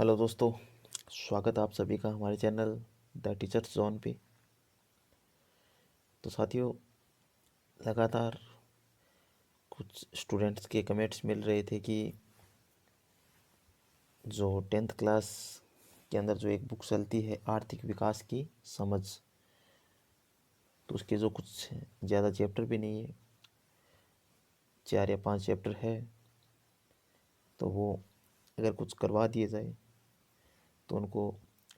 Hello दोस्तों, स्वागत है आप सभी का हमारे चैनल द टीचर्स जोन पे। तो साथियों, लगातार कुछ स्टूडेंट्स के कमेंट्स मिल रहे थे कि जो 10th क्लास के अंदर जो एक बुक चलती है आर्थिक विकास की समझ, तो उसके जो कुछ ज़्यादा चैप्टर भी नहीं है, 4 या 5 चैप्टर है, तो वो अगर कुछ करवा दिए जाए तो उनको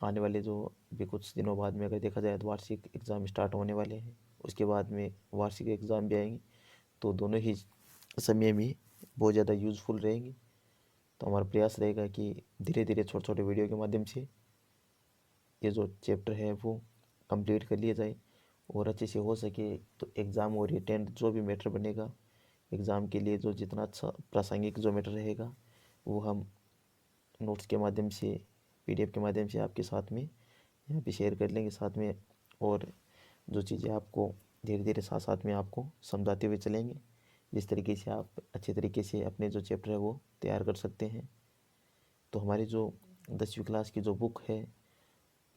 आने वाले जो भी कुछ दिनों बाद में अगर देखा जाए तो वार्षिक एग्ज़ाम स्टार्ट होने वाले हैं, उसके बाद में वार्षिक एग्ज़ाम भी आएंगे, तो दोनों ही समय में बहुत ज़्यादा यूज़फुल रहेंगे। तो हमारा प्रयास रहेगा कि धीरे धीरे छोटे छोटे वीडियो के माध्यम से ये जो चैप्टर है वो कंप्लीट कर लिया जाए और अच्छे से हो सके तो एग्ज़ाम ओरिएंटेड जो भी मैटर बनेगा एग्ज़ाम के लिए, जो जितना अच्छा प्रासंगिक जो मैटर रहेगा वो हम नोट्स के माध्यम से, पीडीएफ के माध्यम से आपके साथ में यहाँ पे शेयर कर लेंगे साथ में, और जो चीज़ें आपको धीरे धीरे साथ साथ में आपको समझाते हुए चलेंगे, जिस तरीके से आप अच्छे तरीके से अपने जो चैप्टर है वो तैयार कर सकते हैं। तो हमारी जो 10वीं क्लास की जो बुक है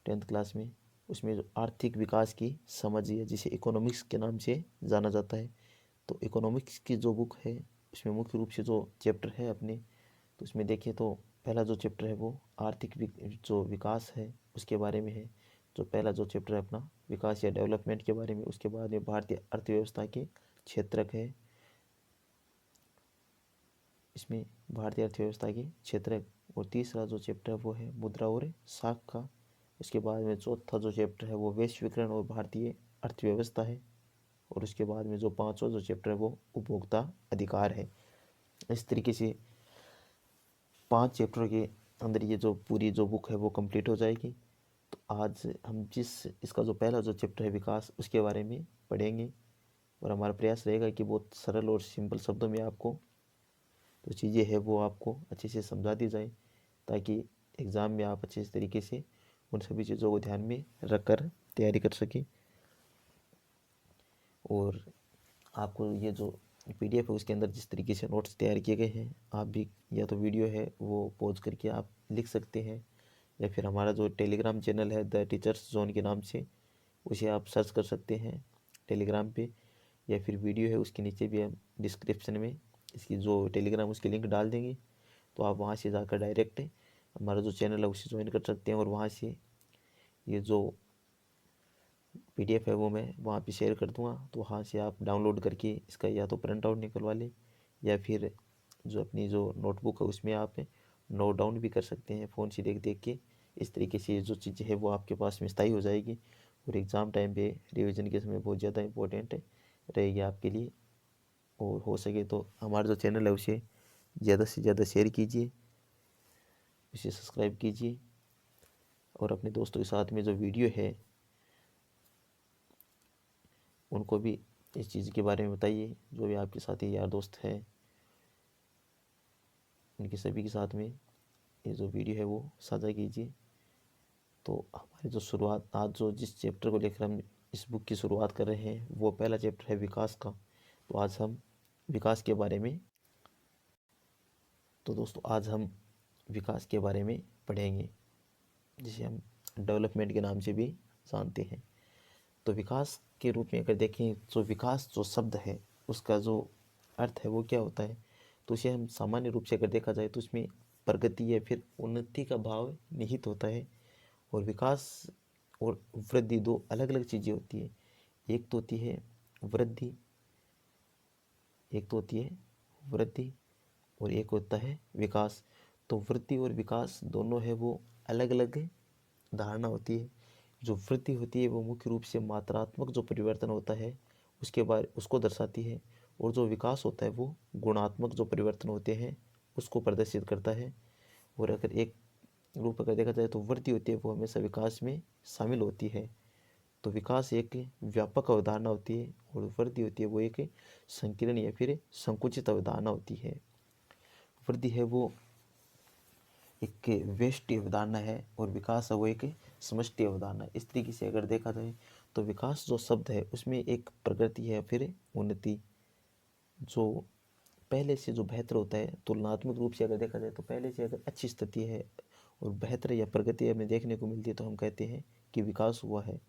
10th क्लास में, उसमें जो आर्थिक विकास की समझ है जिसे इकोनॉमिक्स के नाम से जाना जाता है, तो इकोनॉमिक्स की जो बुक है उसमें मुख्य रूप से जो चैप्टर है अपने, तो उसमें देखें तो पहला जो चैप्टर है वो आर्थिक जो विकास है उसके बारे में है। जो पहला जो चैप्टर है अपना विकास या डेवलपमेंट के बारे में, उसके बाद में भारतीय अर्थव्यवस्था के क्षेत्रक है, इसमें भारतीय अर्थव्यवस्था के क्षेत्रक, और तीसरा जो चैप्टर है वो है मुद्रा और साख का। उसके बाद में चौथा जो चैप्टर है वो वैश्वीकरण और भारतीय अर्थव्यवस्था है, और उसके बाद में जो पांचवा जो चैप्टर है वो उपभोक्ता अधिकार है। इस तरीके से 5 चैप्टर के अंदर ये जो पूरी जो बुक है वो कंप्लीट हो जाएगी। तो आज हम इसका जो पहला जो चैप्टर है विकास, उसके बारे में पढ़ेंगे, और हमारा प्रयास रहेगा कि बहुत सरल और सिंपल शब्दों में आपको जो चीज़ें हैं वो आपको अच्छे से समझा दी जाए, ताकि एग्ज़ाम में आप अच्छे तरीके से उन सभी चीज़ों को ध्यान में रख कर तैयारी कर सकें। और आपको ये जो पीडीएफ है उसके अंदर जिस तरीके से नोट्स तैयार किए गए हैं, आप भी या तो वीडियो है वो पॉज करके आप लिख सकते हैं, या फिर हमारा जो टेलीग्राम चैनल है द टीचर्स जोन के नाम से, उसे आप सर्च कर सकते हैं टेलीग्राम पे, या फिर वीडियो है उसके नीचे भी हम डिस्क्रिप्शन में इसकी जो टेलीग्राम उसकी लिंक डाल देंगे, तो आप वहाँ से जाकर डायरेक्ट हमारा जो चैनल है उसे ज्वाइन कर सकते हैं, और वहाँ से ये जो पीडीएफ है वो मैं वहाँ पे शेयर कर दूँगा, तो वहाँ से आप डाउनलोड करके इसका या तो प्रिंट आउट निकलवा लें, या फिर जो अपनी जो नोटबुक है उसमें आप नोट डाउन भी कर सकते हैं फ़ोन से देख देख के। इस तरीके से जो चीज़ें है वो आपके पास में स्थायी हो जाएगी, और एग्ज़ाम टाइम पे रिवीजन के समय बहुत ज़्यादा इंपॉर्टेंट रहेगी आपके लिए। और हो सके तो हमारा जो चैनल है उसे ज़्यादा से ज़्यादा शेयर कीजिए, उसे सब्सक्राइब कीजिए, और अपने दोस्तों के साथ में जो वीडियो है उनको भी इस चीज़ के बारे में बताइए। जो भी आपके साथी यार दोस्त हैं उनके सभी के साथ में ये जो वीडियो है वो साझा कीजिए। तो हमारी जो शुरुआत आज जो जिस चैप्टर को लेकर हम इस बुक की शुरुआत कर रहे हैं वो पहला चैप्टर है विकास का। तो आज हम विकास के बारे में तो दोस्तों आज हम विकास के बारे में पढ़ेंगे, जिसे हम डेवलपमेंट के नाम से भी जानते हैं। तो विकास के रूप में अगर देखें तो विकास जो शब्द है उसका जो अर्थ है वो क्या होता है, तो उसे हम सामान्य रूप से अगर देखा जाए तो उसमें प्रगति या फिर उन्नति का भाव निहित होता है। और विकास और वृद्धि दो अलग अलग चीज़ें होती है। एक तो होती है वृद्धि, एक तो होती है वृद्धि और एक होता है विकास। तो वृद्धि और विकास दोनों है वो अलग अलग धारणा होती है। जो वृद्धि होती है वो मुख्य रूप से मात्रात्मक जो परिवर्तन होता है उसके बारे उसको दर्शाती है, और जो विकास होता है वो गुणात्मक जो परिवर्तन होते हैं उसको प्रदर्शित करता है। और अगर एक रूप अगर देखा जाए तो वृद्धि होती है वो हमेशा विकास में शामिल होती है। तो विकास एक व्यापक अवधारणा होती है, और वृद्धि होती है वो एक संकीर्ण या फिर संकुचित अवधारणा होती है। वृद्धि है वो एक व्यष्टि अवधारणा है, और विकास है वो एक समष्टि अवधारणा है। इस तरीके से अगर देखा जाए तो विकास जो शब्द है उसमें एक प्रगति है, फिर उन्नति, जो पहले से जो बेहतर होता है तुलनात्मक रूप से अगर देखा जाए तो पहले से अगर अच्छी स्थिति है और बेहतर या प्रगति हमें देखने को मिलती है तो हम कहते हैं कि विकास हुआ है।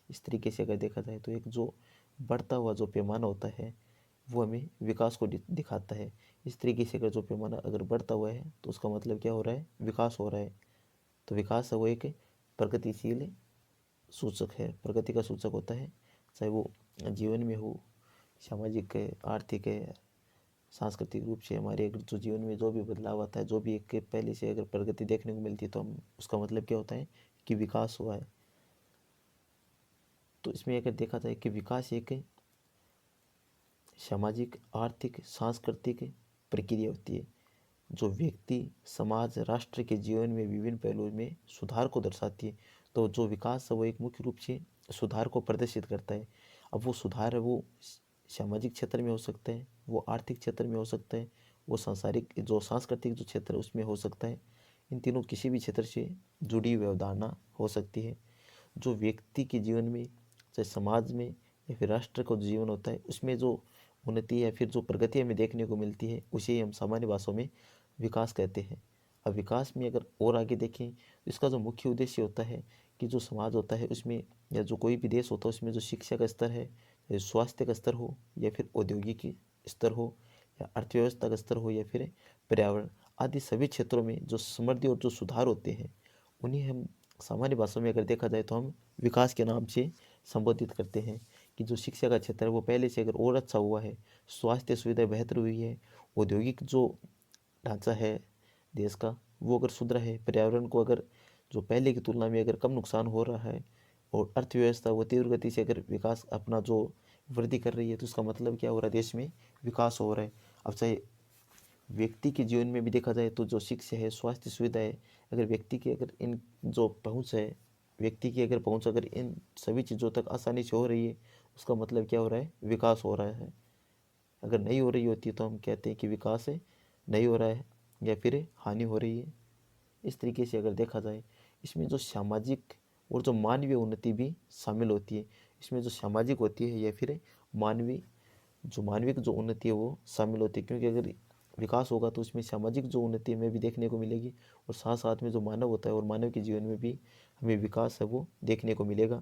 इस तरीके से अगर देखा जाए तो एक जो बढ़ता हुआ जो पैमाना होता है वो हमें विकास को दिखाता है। इस तरीके से अगर जो पैमाना अगर बढ़ता हुआ है तो उसका मतलब क्या हो रहा है, विकास हो रहा है। तो विकास है वो एक प्रगतिशील सूचक है, प्रगति का सूचक होता है, चाहे वो जीवन में हो, सामाजिक है, आर्थिक है, सांस्कृतिक रूप से हमारे अगर जो जीवन में जो भी बदलाव आता है, जो भी एक पहले से अगर प्रगति देखने को मिलती है तो हम उसका मतलब क्या होता है कि विकास हुआ है। तो इसमें अगर देखा जाए कि विकास एक सामाजिक, आर्थिक, सांस्कृतिक प्रक्रिया होती है जो व्यक्ति, समाज, राष्ट्र के जीवन में विभिन्न पहलुओं में सुधार को दर्शाती है। तो जो विकास है वो एक मुख्य रूप से सुधार को प्रदर्शित करता है। अब वो सुधार है वो सामाजिक क्षेत्र में हो सकता है, वो आर्थिक क्षेत्र में हो सकता है, वो सांसारिक जो सांस्कृतिक जो क्षेत्र है उसमें हो सकता है। इन तीनों किसी भी क्षेत्र से जुड़ी हुई अवधारणा हो सकती है। जो व्यक्ति के जीवन में, चाहे समाज में या फिर राष्ट्र का जीवन होता है, उसमें जो उन्नति या फिर जो प्रगति हमें देखने को मिलती है उसे हम सामान्य भाषाओं में विकास कहते हैं। अब विकास में अगर और आगे देखें तो इसका जो मुख्य उद्देश्य होता है कि जो समाज होता है उसमें, या जो कोई भी देश होता है उसमें जो शिक्षा का स्तर है, स्वास्थ्य का स्तर हो या फिर औद्योगिक स्तर हो या अर्थव्यवस्था का स्तर हो या फिर पर्यावरण आदि सभी क्षेत्रों में जो समृद्धि और जो सुधार होते हैं उन्हें हम सामान्य भाषा में अगर देखा जाए तो हम विकास के नाम से संबोधित करते हैं। कि जो शिक्षा का क्षेत्र है वो पहले से अगर और अच्छा हुआ है, स्वास्थ्य सुविधाएं बेहतर हुई है, औद्योगिक जो ढांचा है देश का वो अगर सुधरा है, पर्यावरण को अगर जो पहले की तुलना में अगर कम नुकसान हो रहा है, और अर्थव्यवस्था वो तीव्र गति से अगर विकास अपना जो वृद्धि कर रही है तो उसका मतलब क्या हो रहा है, देश में विकास हो रहा है। अब चाहे व्यक्ति के जीवन में भी देखा जाए तो जो शिक्षा है, स्वास्थ्य सुविधा है, अगर व्यक्ति की अगर इन जो पहुँच है, व्यक्ति की अगर पहुँच अगर इन सभी चीज़ों तक आसानी से हो रही है उसका मतलब क्या हो रहा है, विकास हो रहा है। अगर नहीं हो रही होती तो हम कहते हैं कि विकास है नहीं हो रहा है या फिर हानि हो रही है। इस तरीके से अगर देखा जाए इसमें जो सामाजिक और जो मानवीय उन्नति भी शामिल होती है। इसमें जो सामाजिक होती है या फिर मानवीय जो मानविक जो उन्नति है वो शामिल होती है, क्योंकि अगर विकास होगा तो उसमें सामाजिक जो उन्नति हमें भी देखने को मिलेगी और साथ साथ में जो मानव होता है और मानव के जीवन में भी हमें विकास है वो देखने को मिलेगा।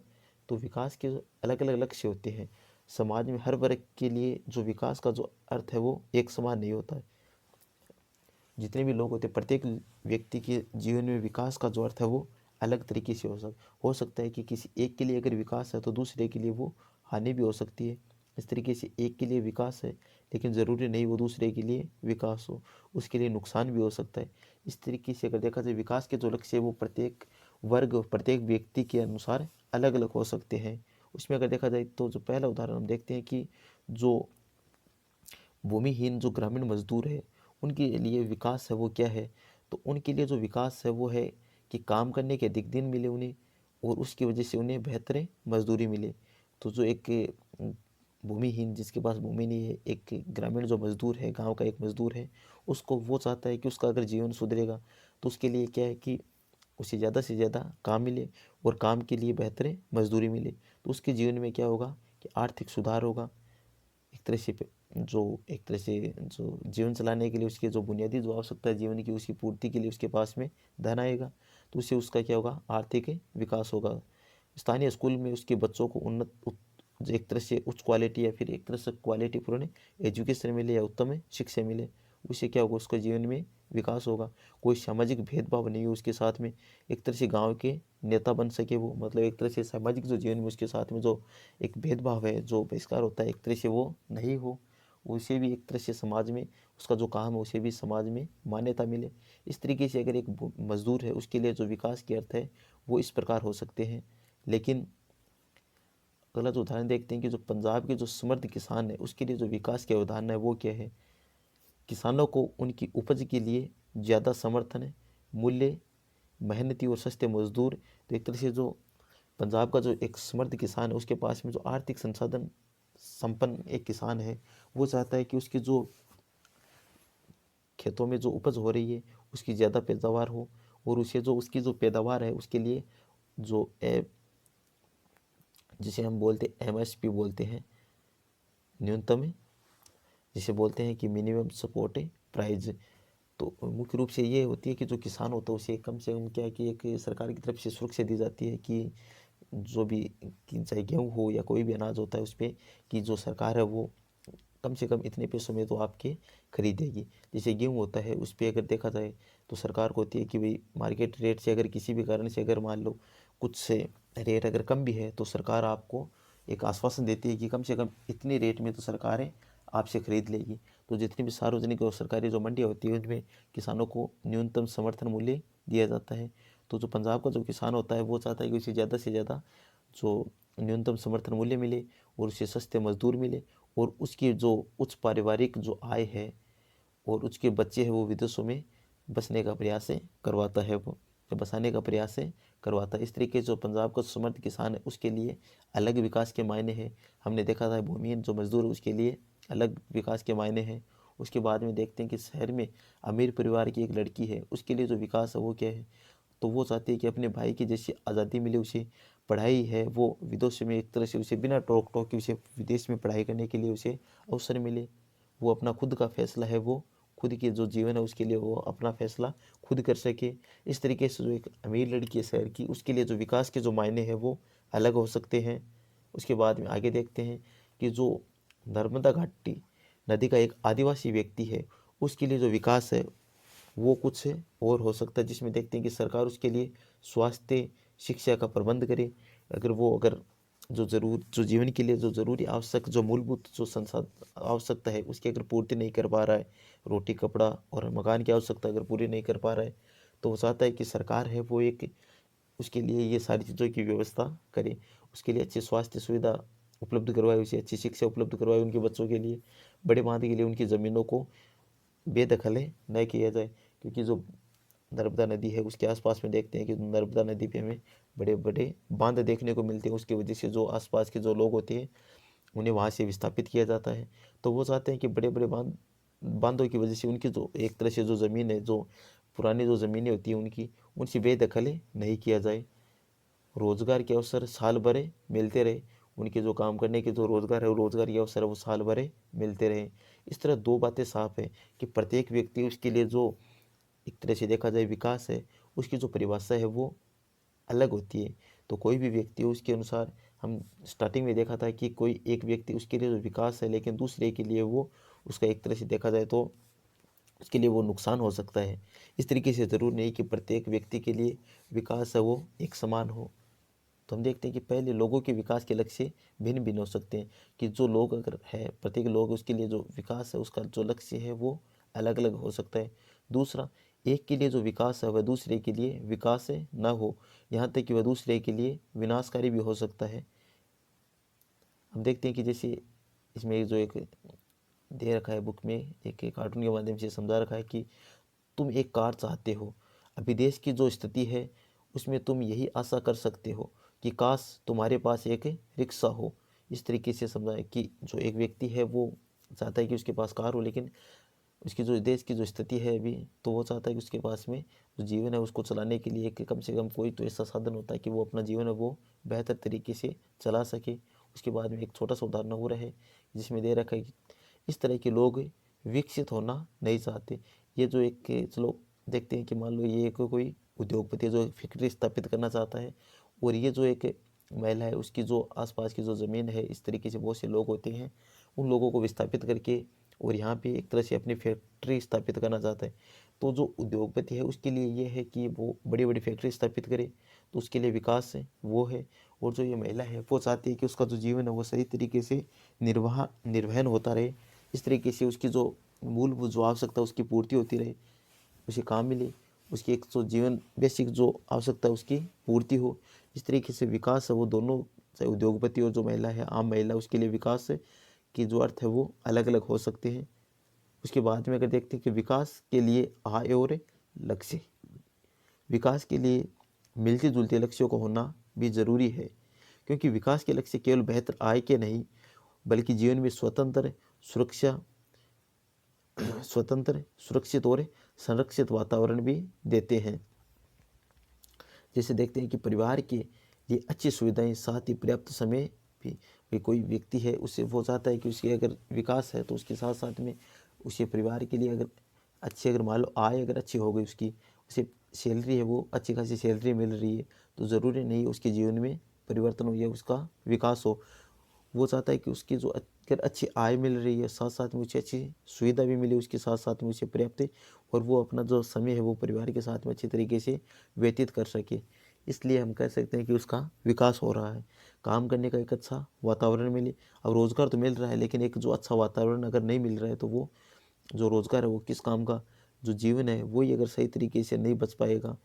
तो विकास के अलग अलग लक्ष्य होते हैं। समाज में हर वर्ग के लिए जो विकास का जो अर्थ है वो एक समान नहीं होता है। जितने भी लोग होते हैं प्रत्येक व्यक्ति के जीवन में विकास का जो अर्थ है वो अलग तरीके से हो सकता है कि किसी एक के लिए अगर विकास है तो दूसरे के लिए वो हानि भी हो सकती है। इस तरीके से एक के लिए विकास है लेकिन ज़रूरी नहीं वो दूसरे के लिए विकास हो, उसके लिए नुकसान भी हो सकता है। इस तरीके से अगर देखा जाए विकास के जो लक्ष्य है वो प्रत्येक वर्ग, प्रत्येक व्यक्ति के अनुसार अलग अलग हो सकते हैं। उसमें अगर देखा जाए तो जो पहला उदाहरण हम देखते हैं कि जो भूमिहीन जो ग्रामीण मजदूर है उनके लिए विकास है वो क्या है। तो उनके लिए जो विकास है वो है कि काम करने के अधिक दिन मिले उन्हें और उसकी वजह से उन्हें बेहतर मजदूरी मिले। तो जो एक भूमिहीन जिसके पास भूमि नहीं है, एक ग्रामीण जो मजदूर है, गांव का एक मजदूर है, उसको वो चाहता है कि उसका अगर जीवन सुधरेगा तो उसके लिए क्या है कि उसे ज़्यादा से ज़्यादा काम मिले और काम के लिए बेहतर मजदूरी मिले। तो उसके जीवन में क्या होगा कि आर्थिक सुधार होगा। एक तरह से एक तरह से जो जीवन चलाने के लिए उसके जो बुनियादी जो आवश्यकता है जीवन की उसकी पूर्ति के लिए उसके पास में धन आएगा तो उससे उसका क्या होगा, आर्थिक विकास होगा। स्थानीय स्कूल में उसके बच्चों को जो एक तरह से उच्च क्वालिटी या फिर एक तरह से क्वालिटी पूर्ण एजुकेशन मिले या उत्तम शिक्षा मिले, उससे क्या होगा, उसके जीवन में विकास होगा। कोई सामाजिक भेदभाव नहीं हो उसके साथ में, एक तरह से गांव के नेता बन सके वो, मतलब एक तरह से सामाजिक जो जीवन में उसके साथ में जो एक भेदभाव है, जो बहिष्कार होता है, एक तरह से वो नहीं हो, उसे भी एक तरह से समाज में उसका जो काम है उसे भी समाज में मान्यता मिले। इस तरीके से अगर एक मजदूर है उसके लिए जो विकास के अर्थ है वो इस प्रकार हो सकते हैं। लेकिन अगला जो उदाहरण देखते हैं कि जो पंजाब के जो समृद्ध किसान है उसके लिए जो विकास के अवधारणा है वो क्या है। किसानों को उनकी उपज के लिए ज़्यादा समर्थन, मूल्य, मेहनती और सस्ते मजदूर। तो एक तरह से जो पंजाब का जो एक समृद्ध किसान है उसके पास में जो आर्थिक संसाधन संपन्न एक किसान है वो चाहता है कि उसकी जो खेतों में जो उपज हो रही है उसकी ज़्यादा पैदावार हो और उसे जो उसकी जो पैदावार है उसके लिए जो जिसे हम बोलते MSP बोलते हैं, न्यूनतम, जिसे बोलते हैं कि मिनिमम सपोर्ट प्राइस, तो मुख्य रूप से ये होती है कि जो किसान होता है उसे कम से कम क्या है कि एक सरकार की तरफ से सुरक्षा दी जाती है कि जो भी कि चाहे गेहूँ हो या कोई भी अनाज होता है उस पर कि जो सरकार है वो कम से कम इतने पैसों में तो आपके खरीदेगी। जैसे गेहूँ होता है उस पर अगर देखा जाए तो सरकार को होती है कि भाई मार्केट रेट से अगर किसी भी कारण से अगर मान लो कुछ से रेट अगर कम भी है तो सरकार आपको एक आश्वासन देती है कि कम से कम इतने रेट में तो सरकारें आपसे खरीद लेगी। तो जितनी भी सार्वजनिक और सरकारी जो मंडियाँ होती है उनमें किसानों को न्यूनतम समर्थन मूल्य दिया जाता है। तो जो पंजाब का जो किसान होता है वो चाहता है कि उसे ज़्यादा से ज़्यादा जो न्यूनतम समर्थन मूल्य मिले और उसे सस्ते मजदूर मिले और उसकी जो उच्च पारिवारिक जो आय है और उसके बच्चे हैं वो विदेशों में बसने का प्रयास करवाता है, वो बसाने का प्रयास करवाता है। इस तरीके से जो पंजाब का समर्थ किसान है उसके लिए अलग विकास के मायने हैं। हमने देखा था भूमिहीन जो मजदूर है उसके लिए अलग विकास के मायने हैं। उसके बाद में देखते हैं कि शहर में अमीर परिवार की एक लड़की है उसके लिए जो विकास है वो क्या है, तो वो चाहती है कि अपने भाई की जैसी आज़ादी मिले उसे, पढ़ाई है वो विदेश में एक तरह से उसे बिना टोक टोक के उसे विदेश में पढ़ाई करने के लिए उसे अवसर मिले, वो अपना खुद का फैसला है वो खुद के जो जीवन है उसके लिए वो अपना फैसला खुद कर सके। इस तरीके से जो एक अमीर लड़की है शहर की उसके लिए जो विकास के जो मायने हैं वो अलग हो सकते हैं। उसके बाद में आगे देखते हैं कि जो नर्मदा घाटी नदी का एक आदिवासी व्यक्ति है उसके लिए जो विकास है वो कुछ और हो सकता है, जिसमें देखते हैं कि सरकार उसके लिए स्वास्थ्य शिक्षा का प्रबंध करे। अगर जो जीवन के लिए जो ज़रूरी आवश्यक जो मूलभूत जो संसाधन आवश्यकता है उसकी अगर पूर्ति नहीं कर पा रहा है, रोटी कपड़ा और मकान की आवश्यकता अगर पूरी नहीं कर पा रहा है तो वो चाहता है कि सरकार है वो एक उसके लिए ये सारी चीज़ों की व्यवस्था करे, उसके लिए अच्छी स्वास्थ्य सुविधा उपलब्ध करवाए, उसे अच्छी शिक्षा उपलब्ध करवाए, उनके बच्चों के लिए बड़े बांध के लिए उनकी ज़मीनों को बेदखल न किया जाए। क्योंकि जो नर्मदा नदी है उसके आसपास में देखते हैं कि नर्मदा नदी पे हमें बड़े बड़े बांध देखने को मिलते हैं, उसकी वजह से जो आसपास के जो लोग होते हैं उन्हें वहाँ से विस्थापित किया जाता है। तो वो चाहते हैं कि बड़े बड़े बांधों की वजह से उनकी जो एक तरह से जो ज़मीन है जो पुरानी जो ज़मीनें होती हैं उनकी उनसे बेदखल नहीं किया जाए, रोज़गार के अवसर साल भर मिलते रहे, उनके जो काम करने के जो रोज़गार है वो रोज़गार के अवसर है वो साल भर मिलते रहे। इस तरह दो बातें साफ है कि प्रत्येक व्यक्ति उसके लिए जो एक तरह से देखा जाए विकास है उसकी जो परिभाषा है वो अलग होती है। तो कोई भी व्यक्ति उसके अनुसार हम स्टार्टिंग में देखा था कि कोई एक व्यक्ति उसके लिए जो विकास है लेकिन दूसरे के लिए वो उसका एक तरह से देखा जाए तो उसके लिए वो नुकसान हो सकता है। इस तरीके से ज़रूर नहीं कि प्रत्येक व्यक्ति के लिए विकास है वो एक समान हो। तो हम देखते हैं कि पहले लोगों के विकास के लक्ष्य भिन्न भिन्न हो सकते हैं कि जो लोग अगर है प्रत्येक लोग उसके लिए जो विकास है उसका जो लक्ष्य है वो अलग अलग हो सकता है। दूसरा, एक के लिए जो विकास है वह दूसरे के लिए विकास न हो, यहाँ तक कि वह दूसरे के लिए विनाशकारी भी हो सकता है। हम देखते हैं कि जैसे इसमें जो एक दे रखा है बुक में एक कार्टून के माध्यम से समझा रखा है कि तुम एक कार चाहते हो, अभी देश की जो स्थिति है उसमें तुम यही आशा कर सकते हो कि काश तुम्हारे पास एक रिक्शा हो। इस तरीके से समझाए कि जो एक व्यक्ति है वो चाहता है कि उसके पास कार हो, लेकिन उसकी जो देश की जो स्थिति है अभी तो वो चाहता है कि उसके पास में जो जीवन है उसको चलाने के लिए एक कम से कम कोई तो ऐसा साधन होता है कि वो अपना जीवन है वो बेहतर तरीके से चला सके। उसके बाद में एक छोटा सा उदाहरण हो रहा है जिसमें दे रखा है कि इस तरह के लोग विकसित होना नहीं चाहते। ये जो एक चलो देखते हैं कि मान लो ये कोई उद्योगपति है जो फैक्ट्री स्थापित करना चाहता है और ये जो एक महिला है उसकी जो आसपास की जो ज़मीन है इस तरीके से बहुत से लोग होते हैं उन लोगों को विस्थापित करके और यहाँ पे एक तरह से अपनी फैक्ट्री स्थापित करना चाहता है। तो जो उद्योगपति है उसके लिए ये है कि वो बड़ी बड़ी फैक्ट्री स्थापित करे, तो उसके लिए विकास है वो है। और जो ये महिला है वो चाहती है कि उसका जो जीवन है वो सही तरीके से निर्वहन होता रहे, इस तरीके से उसकी जो मूलभूत जो आवश्यकता उसकी पूर्ति होती रहे, उसे काम मिले, उसकी एक जो जीवन बेसिक जो आवश्यकता है उसकी पूर्ति हो। इस तरीके से विकास है वो दोनों चाहे उद्योगपति और जो महिला है आम महिला उसके लिए विकास है कि जो अर्थ है वो अलग अलग हो सकते हैं। उसके बाद में अगर देखते हैं कि विकास के लिए आय और लक्ष्य, विकास के लिए मिलते जुलते लक्ष्यों को होना भी ज़रूरी है, क्योंकि विकास के लक्ष्य केवल बेहतर आय के नहीं बल्कि जीवन में स्वतंत्र सुरक्षित और संरक्षित वातावरण भी देते हैं। जैसे देखते हैं कि परिवार के लिए अच्छी सुविधाएं साथ ही पर्याप्त समय भी कोई व्यक्ति है उसे वो चाहता है कि उसके अगर विकास है तो उसके साथ साथ में उसे परिवार के लिए अगर अच्छी अगर मान लो आय अगर अच्छी हो गई उसकी, उसे सैलरी है वो अच्छी खासी सैलरी मिल रही है, तो ज़रूरी नहीं है उसके जीवन में परिवर्तन हो या उसका विकास हो। वो चाहता है कि उसकी जो अगर अच्छी आय मिल रही है, साथ साथ में उसे अच्छी सुविधा भी मिले, उसके साथ साथ में उसे पर्याप्त, और वो अपना जो समय है वो परिवार के साथ में अच्छे तरीके से व्यतीत कर सके। इसलिए हम कह सकते हैं कि उसका विकास हो रहा है। काम करने का एक अच्छा वातावरण मिले। अब रोज़गार तो मिल रहा है, लेकिन एक जो अच्छा वातावरण अगर नहीं मिल रहा है, तो वो जो रोज़गार है वो किस काम का, जो जीवन है वही अगर सही तरीके से नहीं बच पाएगा,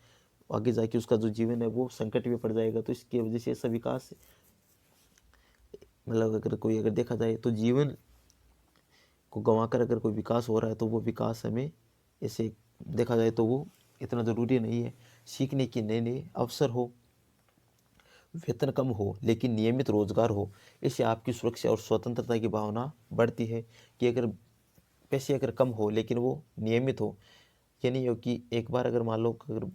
आगे जाके उसका जो जीवन है वो संकट में पड़ जाएगा। तो इसकी वजह से ऐसा विकास, मतलब अगर कोई अगर देखा जाए तो जीवन को गंवा कर अगर कोई विकास हो रहा है, तो वो विकास हमें ऐसे देखा जाए तो वो इतना ज़रूरी नहीं है। सीखने के नए नए अवसर हो, वेतन कम हो लेकिन नियमित रोजगार हो, इससे आपकी सुरक्षा और स्वतंत्रता की भावना बढ़ती है। कि अगर पैसे अगर कम हो लेकिन वो नियमित हो, ये नहीं हो कि एक बार अगर मान लो अगर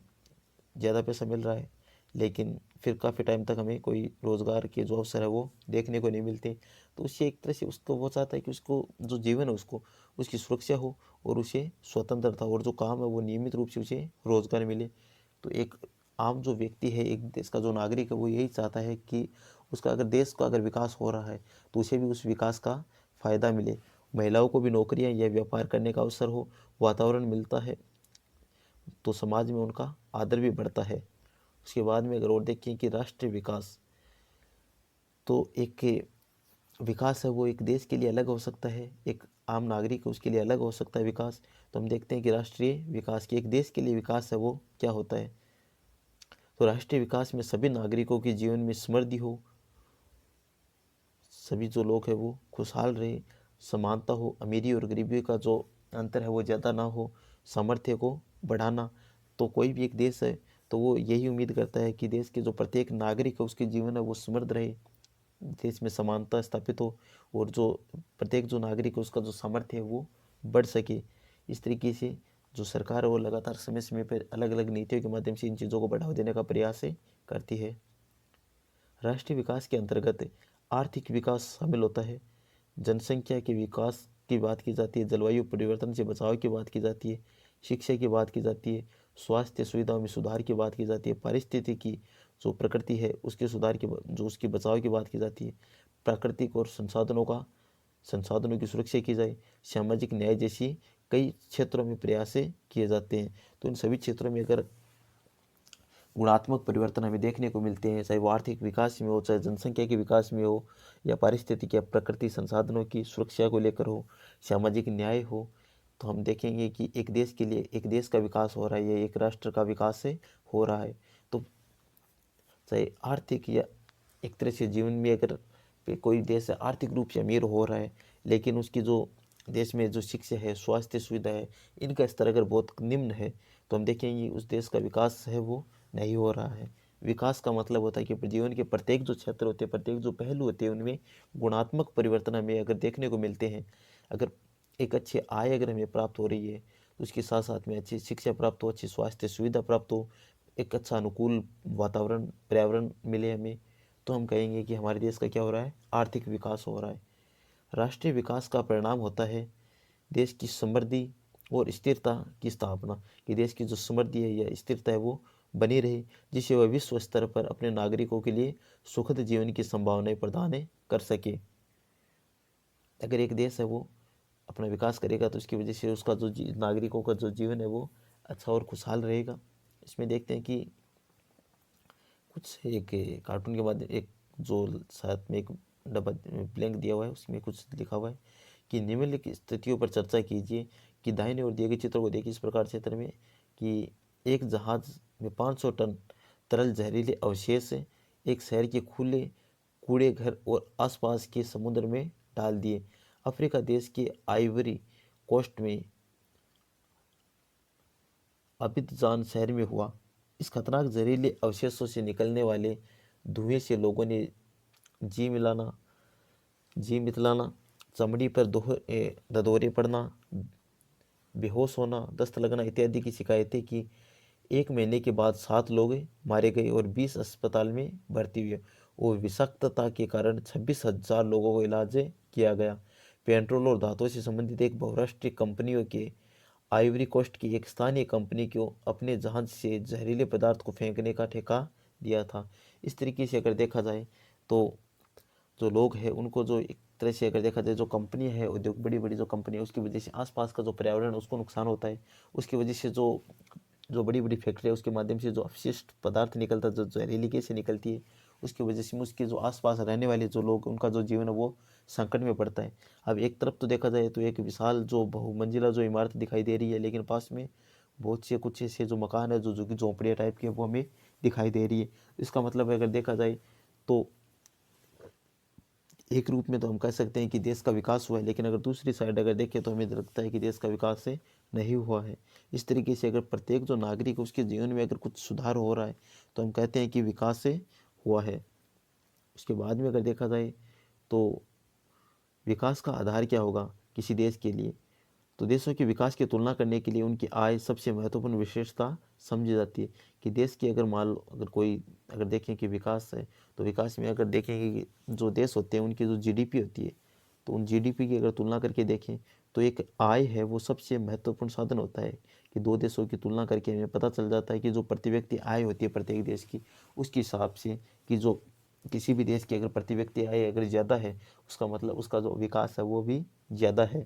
ज़्यादा पैसा मिल रहा है लेकिन फिर काफ़ी टाइम तक हमें कोई रोज़गार के जो अवसर है वो देखने को नहीं मिलते। तो उससे एक तरह से उसको वो चाहता है कि उसको जो जीवन है उसको उसकी सुरक्षा हो और उसे स्वतंत्रता, और जो काम है वो नियमित रूप से उसे रोज़गार मिले। तो एक आम जो व्यक्ति है, एक देश का जो नागरिक है, वो यही चाहता है कि उसका अगर देश का अगर विकास हो रहा है तो उसे भी उस विकास का फ़ायदा मिले। महिलाओं को भी नौकरियां या व्यापार करने का अवसर हो, वातावरण मिलता है तो समाज में उनका आदर भी बढ़ता है। उसके बाद में अगर और देखें कि राष्ट्रीय विकास, तो एक विकास है वो एक देश के लिए अलग हो सकता है, एक आम नागरिक है उसके लिए अलग हो सकता है विकास। तो हम देखते हैं कि राष्ट्रीय विकास की, एक देश के लिए विकास है वो क्या होता है। तो राष्ट्रीय विकास में सभी नागरिकों के जीवन में समृद्धि हो, सभी जो लोग हैं वो खुशहाल रहे, समानता हो, अमीरी और गरीबी का जो अंतर है वो ज़्यादा ना हो, सामर्थ्य को बढ़ाना। तो कोई भी एक देश है तो वो यही उम्मीद करता है कि देश के जो प्रत्येक नागरिक है उसके जीवन है वो समृद्ध रहे, देश में समानता स्थापित हो, और जो प्रत्येक जो नागरिक है उसका जो सामर्थ्य है वो बढ़ सके। इस तरीके से जो सरकार है वो लगातार समय समय पर अलग अलग नीतियों के माध्यम से इन चीज़ों को बढ़ावा देने का प्रयास करती है। राष्ट्रीय विकास के अंतर्गत आर्थिक विकास शामिल होता है, जनसंख्या के विकास की बात की जाती है, जलवायु परिवर्तन से बचाव की बात की जाती है, शिक्षा की बात की जाती है, स्वास्थ्य सुविधाओं में सुधार की बात की जाती है, पारिस्थितिकी की जो प्रकृति है उसके सुधार की, जो उसके बचाव की बात की जाती है, प्राकृतिक और संसाधनों की सुरक्षा की जाए, सामाजिक न्याय जैसी कई क्षेत्रों में प्रयास किए जाते हैं। तो इन सभी क्षेत्रों में अगर गुणात्मक परिवर्तन हमें देखने को मिलते हैं, चाहे वो आर्थिक विकास में हो, चाहे जनसंख्या के विकास में हो, या पारिस्थितिक या प्रकृति संसाधनों की सुरक्षा को लेकर हो, सामाजिक न्याय हो, तो हम देखेंगे कि एक देश के लिए एक देश का विकास हो रहा है या एक राष्ट्र का विकास हो रहा है। तो चाहे आर्थिक या एक तरह से जीवन में अगर कोई देश आर्थिक रूप से अमीर हो रहा है लेकिन उसकी जो देश में जो शिक्षा है, स्वास्थ्य सुविधा है, इनका स्तर अगर बहुत निम्न है, तो हम देखेंगे उस देश का विकास है वो नहीं हो रहा है। विकास का मतलब होता है कि जीवन के प्रत्येक जो क्षेत्र होते हैं, प्रत्येक जो पहलू होते हैं, उनमें गुणात्मक परिवर्तन हमें अगर देखने को मिलते हैं। अगर एक अच्छी आय अगर हमें प्राप्त हो रही है तो उसके साथ साथ में अच्छी शिक्षा प्राप्त हो, अच्छी स्वास्थ्य सुविधा प्राप्त हो, एक अच्छा अनुकूल वातावरण पर्यावरण मिले हमें, तो हम कहेंगे कि हमारे देश का क्या हो रहा है, आर्थिक विकास हो रहा है। राष्ट्रीय विकास का परिणाम होता है देश की समृद्धि और स्थिरता की स्थापना। कि देश की जो समृद्धि है या स्थिरता है वो बनी रहे, जिससे वह विश्व स्तर पर अपने नागरिकों के लिए सुखद जीवन की संभावनाएं प्रदान कर सके। अगर एक देश है वो अपना विकास करेगा तो उसकी वजह से उसका जो नागरिकों का जो जीवन है वो अच्छा और खुशहाल रहेगा। इसमें देखते हैं कि कुछ एक कार्टून के बाद एक जो साथ में एक डब्बा ब्लैंक दिया हुआ है, उसमें कुछ लिखा हुआ है कि निम्नलिखित स्थितियों पर चर्चा कीजिए। कि दाहिने और दिए गए चित्रों को देखिए इस प्रकार चित्र में कि एक जहाज में 500 टन तरल जहरीले अवशेष एक शहर के खुले कूड़े घर और आसपास के समुद्र में डाल दिए। अफ्रीका देश के आइवरी कोस्ट में अबिदजान शहर में हुआ। इस खतरनाक जहरीले अवशेषों से निकलने वाले धुएं से लोगों ने जी मिलाना जी मितलाना, चमड़ी पर ददोरे पड़ना, बेहोश होना, दस्त लगना इत्यादि की शिकायतें की। 1 महीने के बाद 7 लोग मारे गए और 20 अस्पताल में भर्ती हुए, और विषाक्तता के कारण 26,000 लोगों को इलाज किया गया। पेट्रोल और धातुओं से संबंधित एक बहुराष्ट्रीय कंपनियों के आइवरी कोस्ट की एक स्थानीय कंपनी को अपने जहाज से जहरीले पदार्थ को फेंकने का ठेका दिया था। इस तरीके से अगर देखा जाए तो जो लोग हैं उनको जो एक तरह से अगर देखा जाए जो कंपनी है उद्योग बड़ी बड़ी जो कंपनी है उसकी वजह से आसपास का जो पर्यावरण उसको नुकसान होता है। उसकी वजह से जो जो बड़ी बड़ी फैक्ट्री है उसके माध्यम से जो अपशिष्ट पदार्थ निकलता है जो जहरीली गैसें निकलती है उसकी वजह से उसके जो आसपास रहने वाले जो लोग उनका जो जीवन है वो संकट में पड़ता है। अब एक तरफ तो देखा जाए तो एक विशाल जो बहुमंजिला जो इमारत दिखाई दे रही है लेकिन पास में बहुत से कुछ ऐसे जो मकान है जो कि झोंपड़ियाँ टाइप के वो हमें दिखाई दे रही है। इसका मतलब अगर देखा जाए तो एक रूप में तो हम कह सकते हैं कि देश का विकास हुआ है, लेकिन अगर दूसरी साइड अगर देखें तो हमें लगता है कि देश का विकास से नहीं हुआ है। इस तरीके से अगर प्रत्येक जो नागरिक है उसके जीवन में अगर कुछ सुधार हो रहा है तो हम कहते हैं कि विकास से हुआ है। उसके बाद में अगर देखा जाए तो विकास का आधार क्या होगा किसी देश के लिए, तो देशों के विकास की तुलना करने के लिए उनकी आय सबसे महत्वपूर्ण विशेषता समझी जाती है। कि देश की अगर मान लो अगर कोई अगर देखें कि विकास है तो विकास में अगर देखेंगे कि जो देश होते हैं उनकी जो जीडीपी होती है तो उन जीडीपी की अगर तुलना करके देखें तो एक आय है वो सबसे महत्वपूर्ण साधन होता है। कि दो देशों की तुलना करके हमें पता चल जाता है कि जो प्रति व्यक्ति आय होती है प्रत्येक देश की उसके हिसाब से कि जो किसी भी देश की अगर प्रति व्यक्ति आय अगर ज़्यादा है उसका मतलब उसका जो विकास है वो भी ज़्यादा है।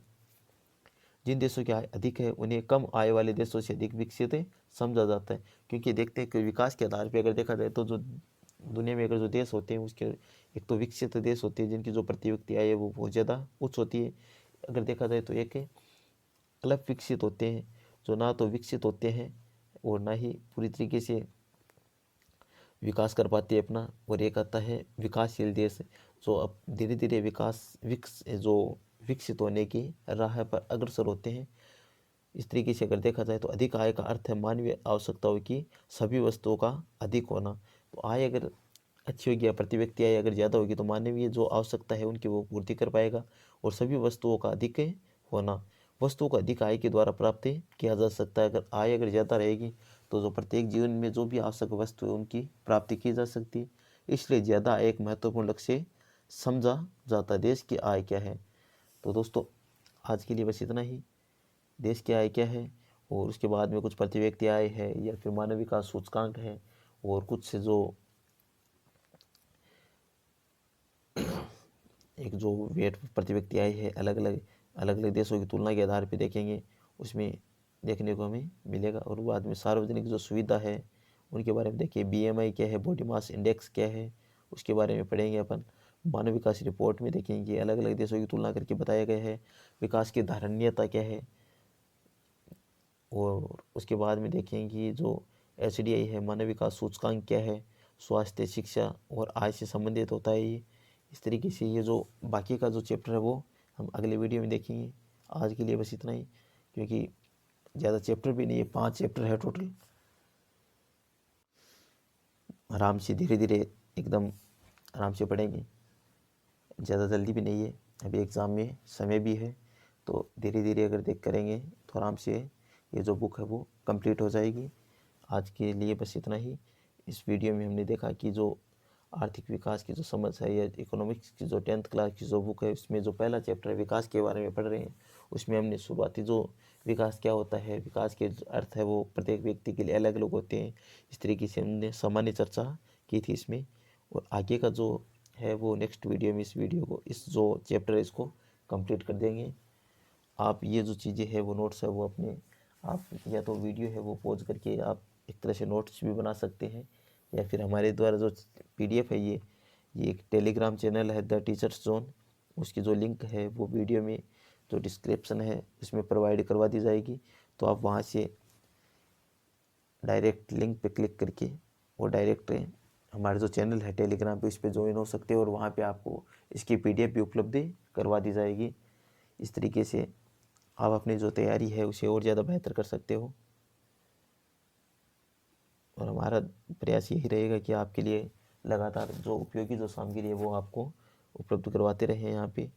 जिन देशों की आय अधिक है उन्हें कम आय वाले देशों से अधिक विकसित समझा जाता है। क्योंकि देखते हैं कि विकास के आधार पर अगर देखा जाए तो जो दुनिया में अगर जो देश होते हैं उसके एक तो विकसित देश होते हैं जिनकी जो प्रति व्यक्ति आय है वो बहुत ज़्यादा उच्च होती है। अगर देखा जाए तो एक अलग विकसित होते हैं जो ना तो विकसित होते हैं और ना ही पूरी तरीके से विकास कर पाते हैं अपना। और एक आता है विकासशील देश जो अब धीरे धीरे विकसित होने की राह पर अग्रसर होते हैं। इस तरीके से अगर देखा जाए तो अधिक आय का अर्थ है मानवीय आवश्यकताओं की सभी वस्तुओं का अधिक होना। तो आय अगर अच्छी होगी या प्रति व्यक्ति आय अगर ज़्यादा होगी तो मानवीय जो आवश्यकता है उनकी वो पूर्ति कर पाएगा। और सभी वस्तुओं का अधिक होना वस्तुओं को अधिक आय के द्वारा प्राप्त किया जा सकता है। अगर आय अगर ज़्यादा रहेगी तो जो प्रत्येक जीवन में जो भी आवश्यक वस्तु है उनकी प्राप्ति की जा सकती है। इसलिए ज़्यादा आय एक महत्वपूर्ण लक्ष्य समझा जाता है। देश की आय क्या है, तो दोस्तों आज के लिए बस इतना ही। देश की आय क्या है और उसके बाद में कुछ प्रति व्यक्ति आय है या फिर मानव विकास सूचकांक है और कुछ जो एक जो वेट प्रति व्यक्ति आय है अलग अलग देशों की तुलना के आधार पर देखेंगे उसमें देखने को हमें मिलेगा। और बाद में सार्वजनिक जो सुविधा है उनके बारे में देखिए बीएमआई क्या है, बॉडी मास इंडेक्स क्या है, उसके बारे में पढ़ेंगे अपन। मानव विकास रिपोर्ट में देखेंगे अलग अलग देशों की तुलना करके बताया गया है विकास की धारणीयता क्या है। और उसके बाद में देखेंगे जो एचडीआई है मानव विकास सूचकांक क्या है, स्वास्थ्य शिक्षा और आय से संबंधित होता है ये। इस तरीके से ये जो बाकी का जो चैप्टर है वो हम अगले वीडियो में देखेंगे। आज के लिए बस इतना ही, क्योंकि ज़्यादा चैप्टर भी नहीं है, 5 चैप्टर है टोटल। आराम से धीरे धीरे एकदम आराम से पढ़ेंगे, ज़्यादा जल्दी भी नहीं है, अभी एग्ज़ाम में समय भी है। तो धीरे धीरे अगर देख करेंगे तो आराम से ये जो बुक है वो कंप्लीट हो जाएगी। आज के लिए बस इतना ही। इस वीडियो में हमने देखा कि जो आर्थिक विकास की जो समझ है या इकोनॉमिक्स की जो 10th क्लास की जो बुक है उसमें जो पहला चैप्टर है विकास के बारे में पढ़ रहे हैं उसमें हमने शुरुआती जो विकास क्या होता है, विकास के अर्थ है वो प्रत्येक व्यक्ति के लिए अलग अलग होते हैं। इस तरीके से हमने सामान्य चर्चा की थी इसमें। और आगे का जो है वो नेक्स्ट वीडियो में इस जो चैप्टर है इसको कंप्लीट कर देंगे। आप ये जो चीज़ें हैं वो नोट्स है वो अपने आप या तो वीडियो है वो पॉज करके आप एक तरह से नोट्स भी बना सकते हैं या फिर हमारे द्वारा जो पीडीएफ है ये एक टेलीग्राम चैनल है द टीचर्स जोन, उसकी जो लिंक है वो वीडियो में जो डिस्क्रिप्शन है उसमें प्रोवाइड करवा दी जाएगी। तो आप वहाँ से डायरेक्ट लिंक पे क्लिक करके और डायरेक्ट हमारे जो चैनल है टेलीग्राम पे उस पर ज्वाइन हो सकते हो और वहाँ पे आपको इसकी पीडीएफ भी उपलब्ध करवा दी जाएगी। इस तरीके से आप अपनी जो तैयारी है उसे और ज़्यादा बेहतर कर सकते हो। और हमारा प्रयास यही रहेगा कि आपके लिए लगातार जो उपयोगी जो सामग्री है वो आपको उपलब्ध करवाते रहें यहाँ पे।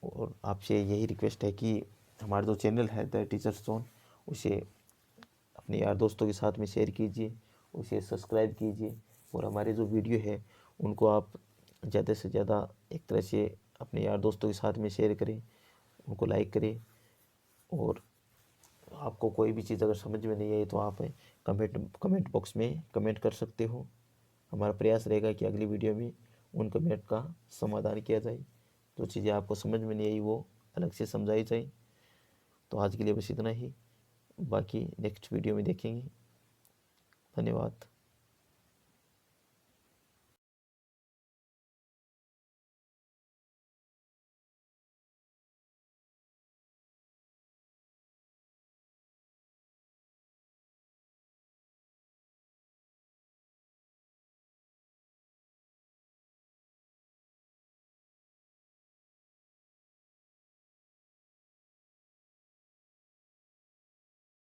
और आपसे यही रिक्वेस्ट है कि हमारा जो चैनल है द टीचर्स जोन उसे अपने यार दोस्तों के साथ में शेयर कीजिए, उसे सब्सक्राइब कीजिए और हमारे जो वीडियो है उनको आप ज़्यादा से ज़्यादा एक तरह से अपने यार दोस्तों के साथ में शेयर करें, उनको लाइक करें और आपको कोई भी चीज़ अगर समझ में नहीं आई तो आप कमेंट बॉक्स में कमेंट कर सकते हो। हमारा प्रयास रहेगा कि अगली वीडियो में उन कमेंट का समाधान किया जाए, जो चीज़ें आपको समझ में नहीं आई वो अलग से समझाई जाए। तो आज के लिए बस इतना ही, बाकी नेक्स्ट वीडियो में देखेंगे। धन्यवाद।